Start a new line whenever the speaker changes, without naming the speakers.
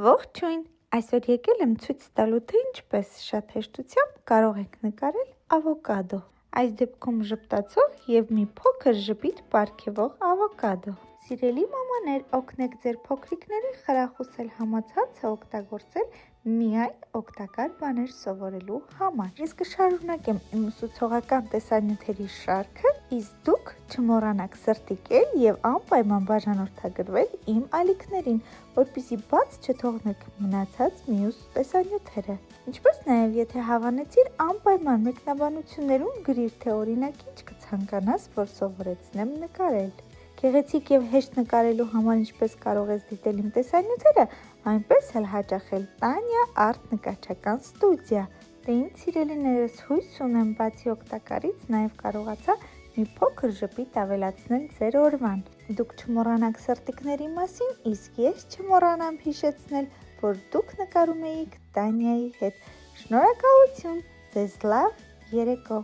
Ողջույն, այսօր եկել եմ ցույց տալու, թե ինչպես շատ հեշտությամբ կարող եք նկարել ավոկադո։ Այս դեպքում ժպտացող և մի փոքր ժպիտ պարգևող ավոկադո։ Սիրելի մամաներ, օգնեք ձեր փոքրիկներին խրախուսել համացանցը օգտագործել միայն օգտակար բաներ սովորելու համար։ Ես կշարունակեմ իմ ուսուցողական տեսանյութերի շարքը, իսկ դուք չմոռանաք սրտիկել և անպայման բաժանորդագրվել իմ ալիքներին, որպեսզի բաց չթողնեք մնացած մյուս տեսանյութերը։ Ինչպես նաև, եթե հավանեցիր, անպայման մեկնաբանություններում գրիր, թե օրինակ ինչ կցանկանաս, որ սովորեցնեմ նկարել։ Գեղեցիկ և հեշտ նկարելու համար ինչպես կարող ես դիտել իմ տեսանյութերը, այնպես էլ հաճախել Տանյա Արտ նկարչական ստուդիա։ Դե ինձ սիրելիներս, հույս ունեմ, բացի օգտակարից նաև կարողացա մի փոքր ժպիտ ավելացնել ձեր օրվան։ Դուք չմոռանաք սրտիկների մասին, իսկ ես չմոռանամ հիշեցնել, որ դուք նկարում էիք Տանյայի հետ։ Շնորհակալություն, ձեզ լավ երեկո։